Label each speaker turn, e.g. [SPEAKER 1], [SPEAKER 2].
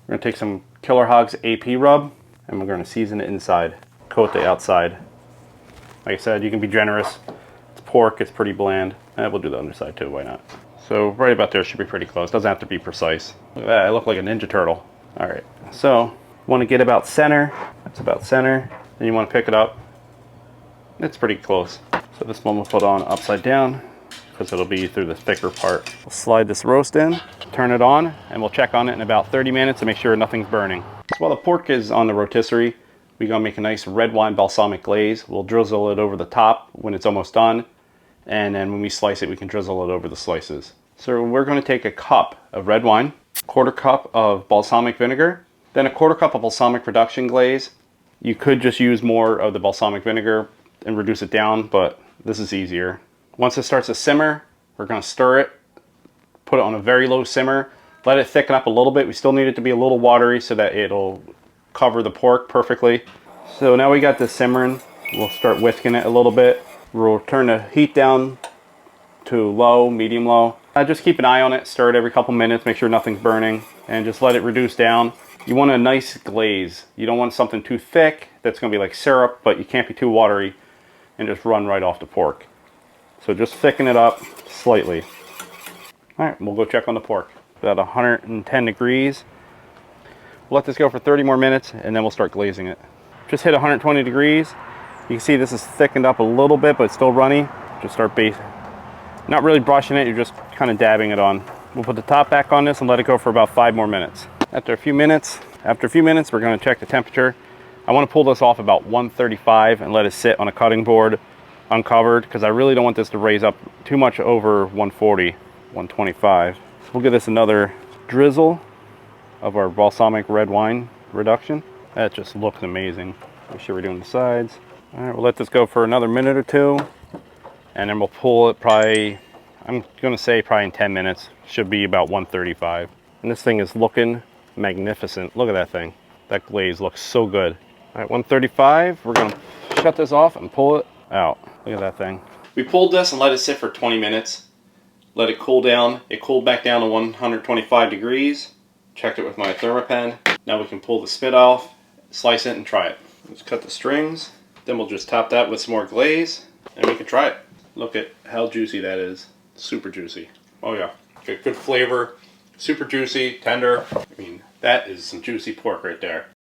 [SPEAKER 1] We're gonna take some Killer Hogs AP rub and we're gonna season it inside, coat the outside. Like I said, you can be generous. It's pork, it's pretty bland. And we'll do the underside too, why not? So right about there should be pretty close. Doesn't have to be precise. Look at that, I look like a Ninja Turtle. All right, so you wanna get about center. That's about center. Then you wanna pick it up. It's pretty close. So this one we'll put on upside down because it'll be through the thicker part. We'll slide this roast in, turn it on, and we'll check on it in about 30 minutes to make sure nothing's burning. So while the pork is on the rotisserie, we're gonna make a nice red wine balsamic glaze. We'll drizzle it over the top when it's almost done. And then when we slice it, we can drizzle it over the slices. So we're gonna take a cup of red wine, 1/4 cup of balsamic vinegar, then a 1/4 cup of balsamic reduction glaze. You could just use more of the balsamic vinegar and reduce it down, but this is easier. Once it starts to simmer, we're gonna stir it, put it on a very low simmer, let it thicken up a little bit. We still need it to be a little watery so that it'll cover the pork perfectly. So now we got this simmering. We'll start whisking it a little bit. We'll turn the heat down to low, medium low. Just keep an eye on it, stir it every couple minutes, make sure nothing's burning, and just let it reduce down. You want a nice glaze. You don't want something too thick that's gonna be like syrup, but you can't be too watery and just run right off the pork. So just thicken it up slightly. All right, we'll go check on the pork. About 110 degrees. We'll let this go for 30 more minutes and then we'll start glazing it. Just hit 120 degrees. You can see this is thickened up a little bit, but it's still runny. Just start not really brushing it, you're just kind of dabbing it on. We'll put the top back on this and let it go for about 5 more minutes. After a few minutes, we're gonna check the temperature. I wanna pull this off about 135 and let it sit on a cutting board uncovered because I really don't want this to raise up too much over 140, 125. We'll give this another drizzle of our balsamic red wine reduction. That just looks amazing. Make sure we're doing the sides. All right, we'll let this go for another minute or two and then we'll pull it probably, I'm gonna say probably in 10 minutes. Should be about 135. And this thing is looking magnificent. Look at that thing. That glaze looks so good. All right, 135, we're gonna shut this off and pull it out. Look at that thing. We pulled this and let it sit for 20 minutes. Let it cool down. It cooled back down to 125 degrees. Checked it with my Thermopen. Now we can pull the spit off, slice it, and try it. Let's cut the strings. Then we'll just top that with some more glaze, and we can try it. Look at how juicy that is. Super juicy. Oh yeah, good flavor. Super juicy, tender. I mean, that is some juicy pork right there.